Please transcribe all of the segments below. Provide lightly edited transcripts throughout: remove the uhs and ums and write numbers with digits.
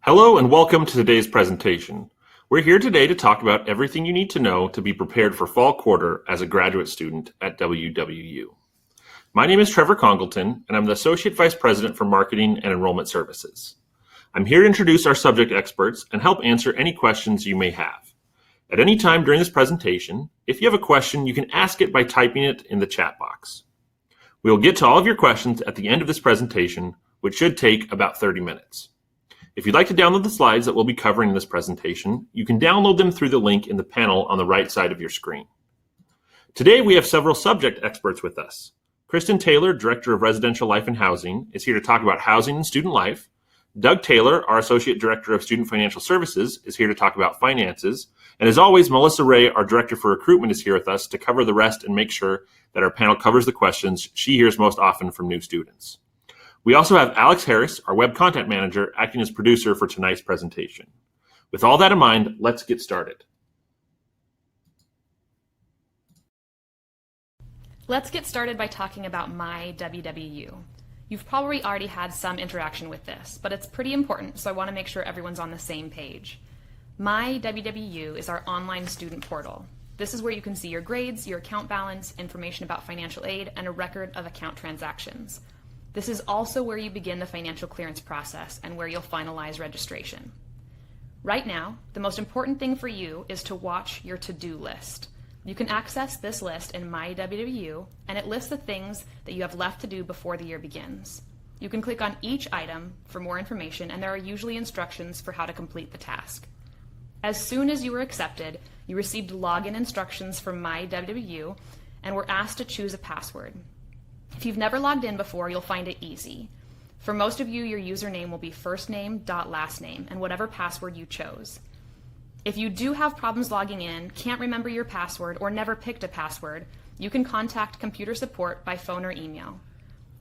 Hello and welcome to today's presentation. We're here today to talk about everything you need to know to be prepared for fall quarter as a graduate student at WWU. My name is Trevor Congleton, and I'm the Associate Vice President for Marketing and Enrollment Services. I'm here to introduce our subject experts and help answer any questions you may have. At any time during this presentation, if you have a question, you can ask it by typing it in the chat box. We will get to all of your questions at the end of this presentation, which should take about 30 minutes. If you'd like to download the slides that we'll be covering in this presentation, you can download them through the link in the panel on the right side of your screen. Today, we have several subject experts with us. Kristen Taylor, Director of Residential Life and Housing, is here to talk about housing and student life. Doug Taylor, our Associate Director of Student Financial Services, is here to talk about finances. And as always, Melissa Ray, our Director for Recruitment, is here with us to cover the rest and make sure that our panel covers the questions she hears most often from new students. We also have Alex Harris, our Web Content Manager, acting as producer for tonight's presentation. With all that in mind, let's get started. Let's get started by talking about myWWU. You've probably already had some interaction with this, but it's pretty important, so I want to make sure everyone's on the same page. myWWU is our online student portal. This is where you can see your grades, your account balance, information about financial aid, and a record of account transactions. This is also where you begin the financial clearance process and where you'll finalize registration. Right now, the most important thing for you is to watch your to-do list. You can access this list in myWWU, and it lists the things that you have left to do before the year begins. You can click on each item for more information, and there are usually instructions for how to complete the task. As soon as you were accepted, you received login instructions from myWWU and were asked to choose a password. If you've never logged in before, you'll find it easy. For most of you, your username will be firstname.lastname and whatever password you chose. If you do have problems logging in, can't remember your password, or never picked a password, you can contact computer support by phone or email.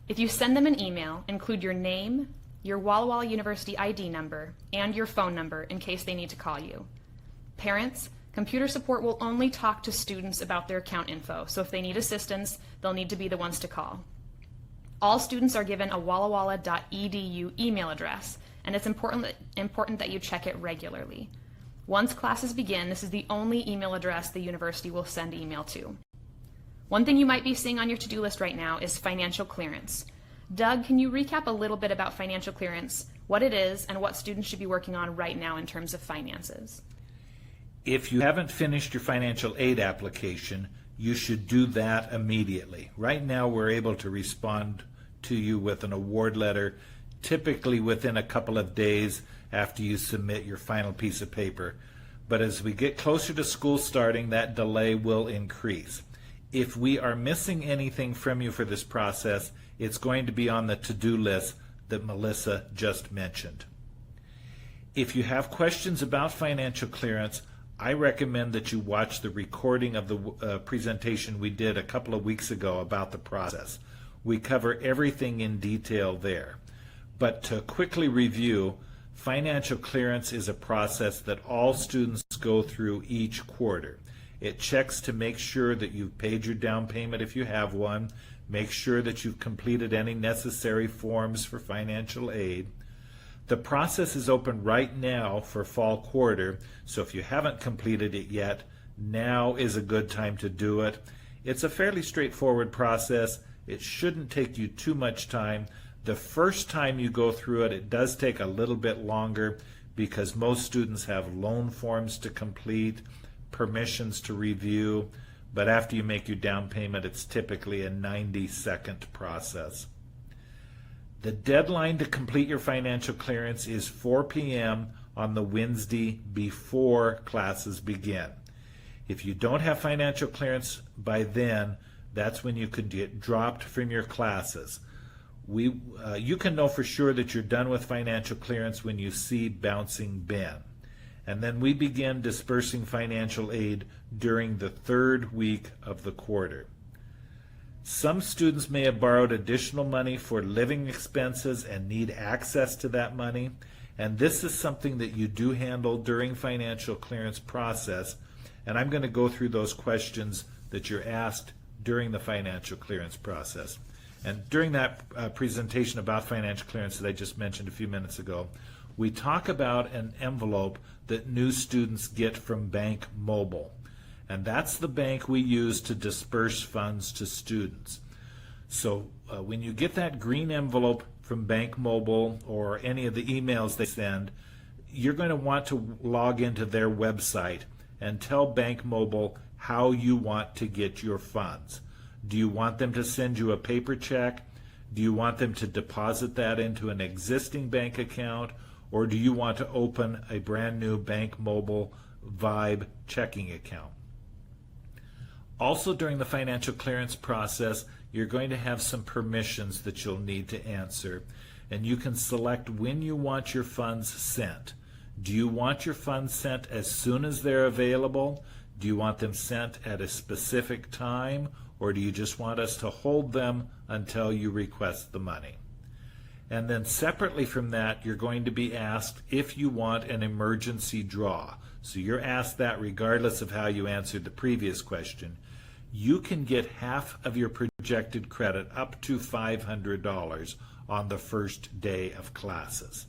If you send them an email, include your name, your Walla Walla University ID number, and your phone number in case they need to call you. Parents, computer support will only talk to students about their account info, so if they need assistance, they'll need to be the ones to call. All students are given a wallawalla.edu email address, and it's important that you check it regularly. Once classes begin, this is the only email address the university will send email to. One thing you might be seeing on your to-do list right now is financial clearance. Doug, can you recap a little bit about financial clearance, what it is, and what students should be working on right now in terms of finances? If you haven't finished your financial aid application, you should do that immediately. Right now, we're able to respond to you with an award letter, typically within a couple of days after you submit your final piece of paper. But as we get closer to school starting, that delay will increase. If we are missing anything from you for this process, it's going to be on the to-do list that Melissa just mentioned. If you have questions about financial clearance, I recommend that you watch the recording of the presentation we did a couple of weeks ago about the process. We cover everything in detail there. But to quickly review, financial clearance is a process that all students go through each quarter. It checks to make sure that you've paid your down payment if you have one, make sure that you've completed any necessary forms for financial aid. The process is open right now for fall quarter, so if you haven't completed it yet, now is a good time to do it. It's a fairly straightforward process. It shouldn't take you too much time. The first time you go through it, it does take a little bit longer because most students have loan forms to complete, permissions to review, but after you make your down payment, it's typically a 90-second process. The deadline to complete your financial clearance is 4 p.m. on the Wednesday before classes begin. If you don't have financial clearance by then, that's when you could get dropped from your classes. You can know for sure that you're done with financial clearance when you see bouncing Ben. And then we begin dispersing financial aid during the third week of the quarter. Some students may have borrowed additional money for living expenses and need access to that money, and this is something that you do handle during financial clearance process, and I'm going to go through those questions that you're asked during the financial clearance process. And during that presentation about financial clearance that I just mentioned a few minutes ago, we talk about an envelope that new students get from Bank Mobile. And that's the bank we use to disperse funds to students. So when you get that green envelope from Bank Mobile or any of the emails they send, you're going to want to log into their website and tell Bank Mobile how you want to get your funds. Do you want them to send you a paper check? Do you want them to deposit that into an existing bank account? Or do you want to open a brand new Bank Mobile Vibe checking account? Also, during the financial clearance process, you're going to have some permissions that you'll need to answer, and you can select when you want your funds sent. Do you want your funds sent as soon as they're available? Do you want them sent at a specific time, or do you just want us to hold them until you request the money? And then separately from that, you're going to be asked if you want an emergency draw. So you're asked that regardless of how you answered the previous question. You can get half of your projected credit, up to $500, on the first day of classes.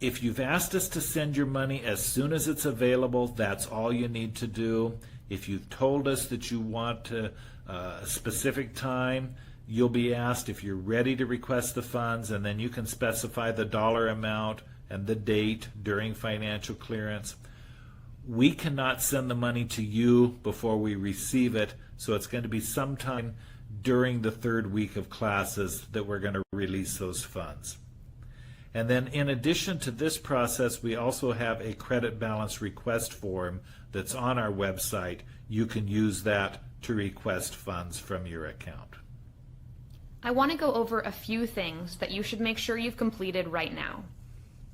If you've asked us to send your money as soon as it's available, that's all you need to do. If you've told us that you want a specific time, you'll be asked if you're ready to request the funds, and then you can specify the dollar amount and the date during financial clearance. We cannot send the money to you before we receive it, so it's going to be sometime during the third week of classes that we're going to release those funds. And then in addition to this process, we also have a credit balance request form that's on our website. You can use that to request funds from your account. I want to go over a few things that you should make sure you've completed right now.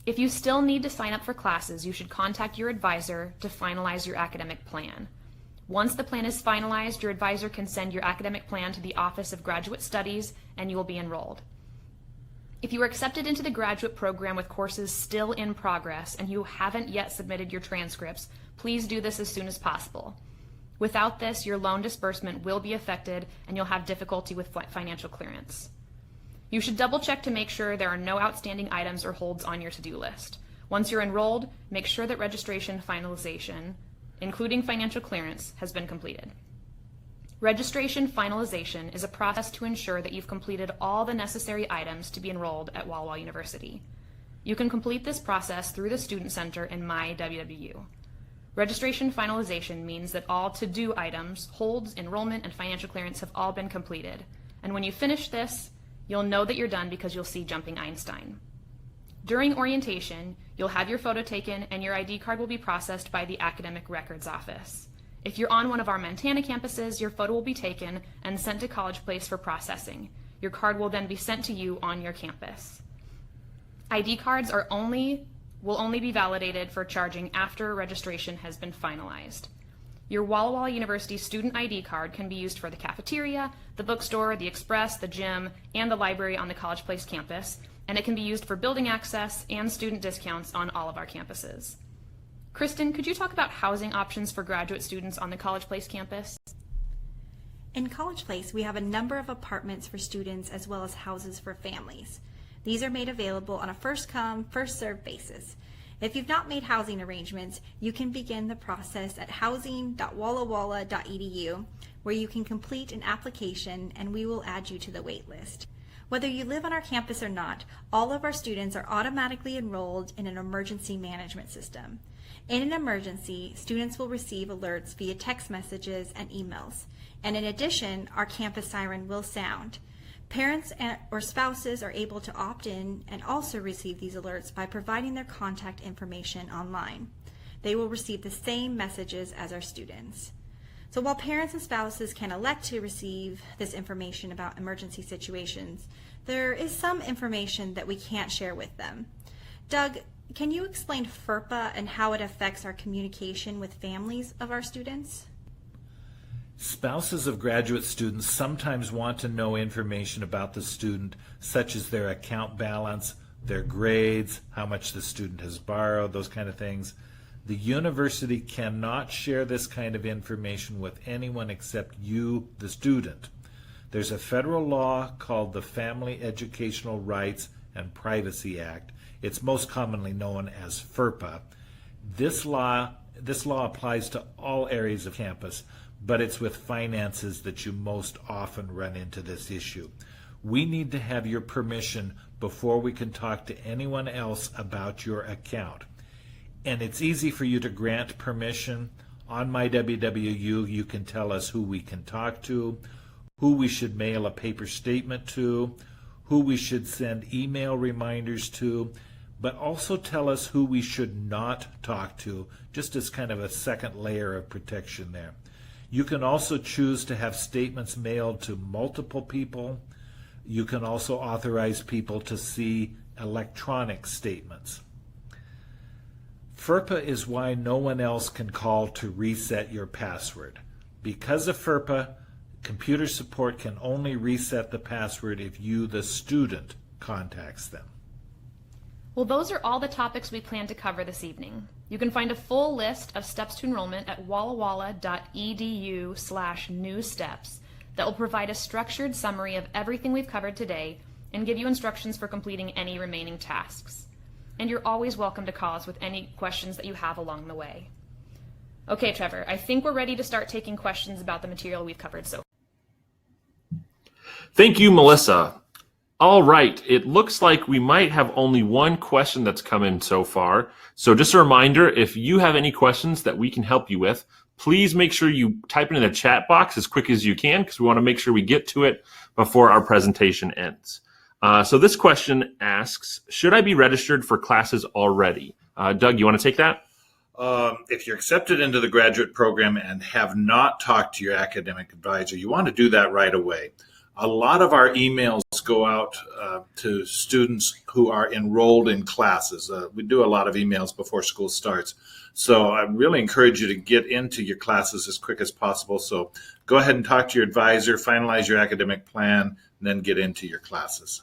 If you still need to sign up for classes, you should contact your advisor to finalize your academic plan. Once the plan is finalized, your advisor can send your academic plan to the Office of Graduate Studies and you will be enrolled. If you are accepted into the graduate program with courses still in progress and you haven't yet submitted your transcripts, please do this as soon as possible. Without this, your loan disbursement will be affected and you'll have difficulty with financial clearance. You should double check to make sure there are no outstanding items or holds on your to-do list. Once you're enrolled, make sure that registration finalization, including financial clearance, has been completed. Registration finalization is a process to ensure that you've completed all the necessary items to be enrolled at Walla Walla University. You can complete this process through the Student Center in myWWU. Registration finalization means that all to-do items, holds, enrollment, and financial clearance have all been completed. And when you finish this, you'll know that you're done because you'll see Jumping Einstein. During orientation, you'll have your photo taken and your ID card will be processed by the Academic Records Office. If you're on one of our Montana campuses, your photo will be taken and sent to College Place for processing. Your card will then be sent to you on your campus. ID cards will only be validated for charging after registration has been finalized. Your Walla Walla University student ID card can be used for the cafeteria, the bookstore, the express, the gym, and the library on the College Place campus, and it can be used for building access and student discounts on all of our campuses. Kristen, could you talk about housing options for graduate students on the College Place campus? In College Place, we have a number of apartments for students as well as houses for families. These are made available on a first-come, first-served basis. If you've not made housing arrangements, you can begin the process at housing.wallawalla.edu, where you can complete an application and we will add you to the wait list. Whether you live on our campus or not, all of our students are automatically enrolled in an emergency management system. In an emergency, students will receive alerts via text messages and emails. And in addition, our campus siren will sound. Parents or spouses are able to opt in and also receive these alerts by providing their contact information online. They will receive the same messages as our students. So while parents and spouses can elect to receive this information about emergency situations, there is some information that we can't share with them. Doug, can you explain FERPA and how it affects our communication with families of our students? Spouses of graduate students sometimes want to know information about the student, such as their account balance, their grades, how much the student has borrowed, those kind of things. The university cannot share this kind of information with anyone except you, the student. There's a federal law called the Family Educational Rights and Privacy Act. It's most commonly known as FERPA. This law applies to all areas of campus, but it's with finances that you most often run into this issue. We need to have your permission before we can talk to anyone else about your account. And it's easy for you to grant permission. On myWWU, you can tell us who we can talk to, who we should mail a paper statement to, who we should send email reminders to, but also tell us who we should not talk to, just as kind of a second layer of protection there. You can also choose to have statements mailed to multiple people. You can also authorize people to see electronic statements. FERPA is why no one else can call to reset your password. Because of FERPA, computer support can only reset the password if you, the student, contacts them. Well, those are all the topics we plan to cover this evening. You can find a full list of steps to enrollment at wallawalla.edu/new steps that will provide a structured summary of everything we've covered today and give you instructions for completing any remaining tasks. And you're always welcome to call us with any questions that you have along the way. Okay, Trevor, I think we're ready to start taking questions about the material we've covered so far. Thank you, Melissa. All right, it looks like we might have only one question that's come in so far. So just a reminder, if you have any questions that we can help you with, please make sure you type it in the chat box as quick as you can, because we want to make sure we get to it before our presentation ends. So this question asks, should I be registered for classes already? Doug, you want to take that? If you're accepted into the graduate program and have not talked to your academic advisor, you want to do that right away. A lot of our emails go out to students who are enrolled in classes. We do a lot of emails before school starts. So I really encourage you to get into your classes as quick as possible. So go ahead and talk to your advisor, finalize your academic plan, and then get into your classes.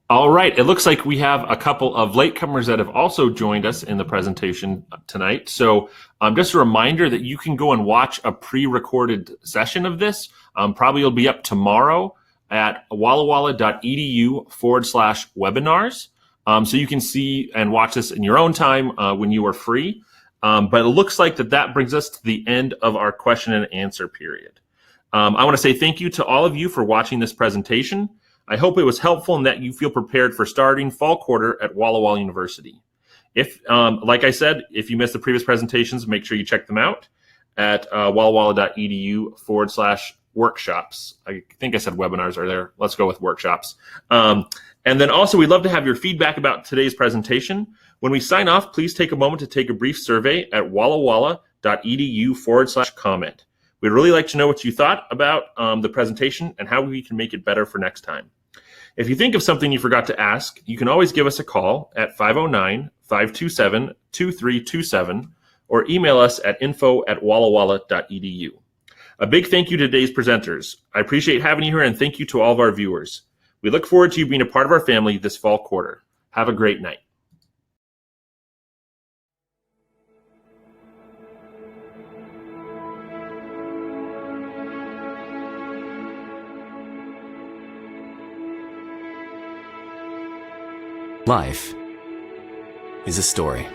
All right, it looks like we have a couple of latecomers that have also joined us in the presentation tonight. So just a reminder that you can go and watch a pre-recorded session of this. Probably it'll be up tomorrow at wallawalla.edu/webinars. So you can see and watch this in your own time when you are free. But it looks like that brings us to the end of our question and answer period. I want to say thank you to all of you for watching this presentation. I hope it was helpful and that you feel prepared for starting fall quarter at Walla Walla University. If, like I said, if you missed the previous presentations, make sure you check them out at wallawalla.edu/workshops. I think I said webinars are there. Let's go with workshops. And then also, we'd love to have your feedback about today's presentation. When we sign off, please take a moment to take a brief survey at wallawalla.edu/comment. We'd really like to know what you thought about the presentation and how we can make it better for next time. If you think of something you forgot to ask, you can always give us a call at 509-527-2327 or email us at info@wallawalla.edu. A big thank you to today's presenters. I appreciate having you here, and thank you to all of our viewers. We look forward to you being a part of our family this fall quarter. Have a great night. Life is a story.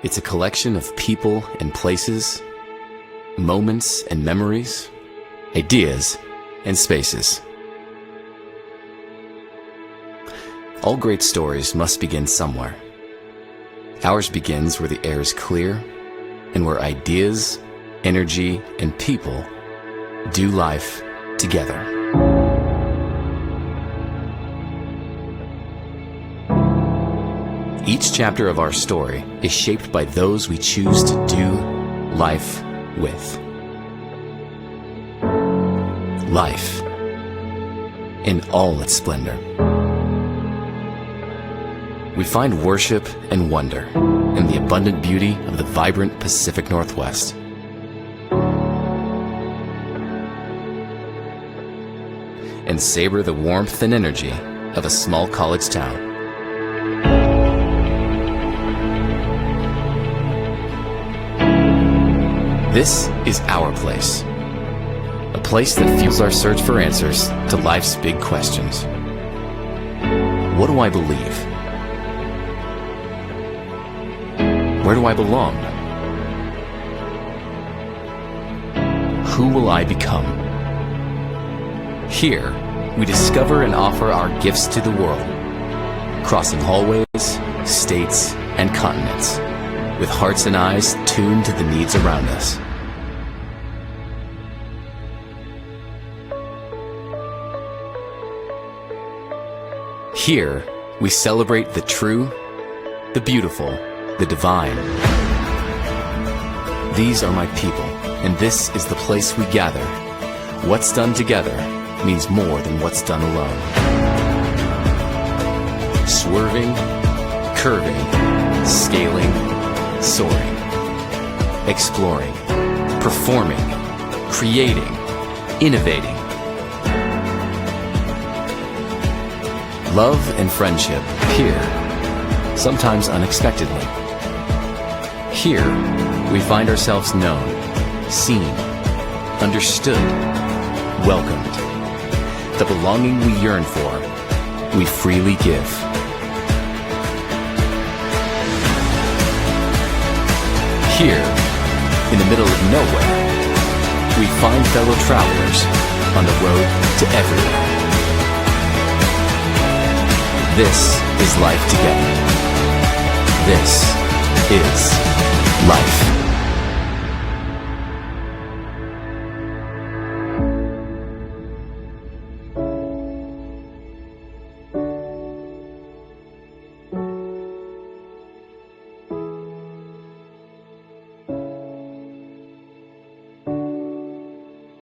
It's a collection of people and places, moments and memories, ideas and spaces. All great stories must begin somewhere. Ours begins where the air is clear and where ideas, energy, and people do life together. Each chapter of our story is shaped by those we choose to do life with. Life in all its splendor. We find worship and wonder in the abundant beauty of the vibrant Pacific Northwest. And savor the warmth and energy of a small college town. This is our place, a place that fuels our search for answers to life's big questions. What do I believe? Where do I belong? Who will I become? Here, we discover and offer our gifts to the world, crossing hallways, states, and continents, with hearts and eyes tuned to the needs around us. Here, we celebrate the true, the beautiful, the divine. These are my people, and this is the place we gather. What's done together means more than what's done alone. Swerving, curving, scaling, soaring, exploring, performing, creating, innovating. Love and friendship appear, sometimes unexpectedly. Here, we find ourselves known, seen, understood, welcomed. The belonging we yearn for, we freely give. Here, in the middle of nowhere, we find fellow travelers on the road to everywhere. This is life together. This is life.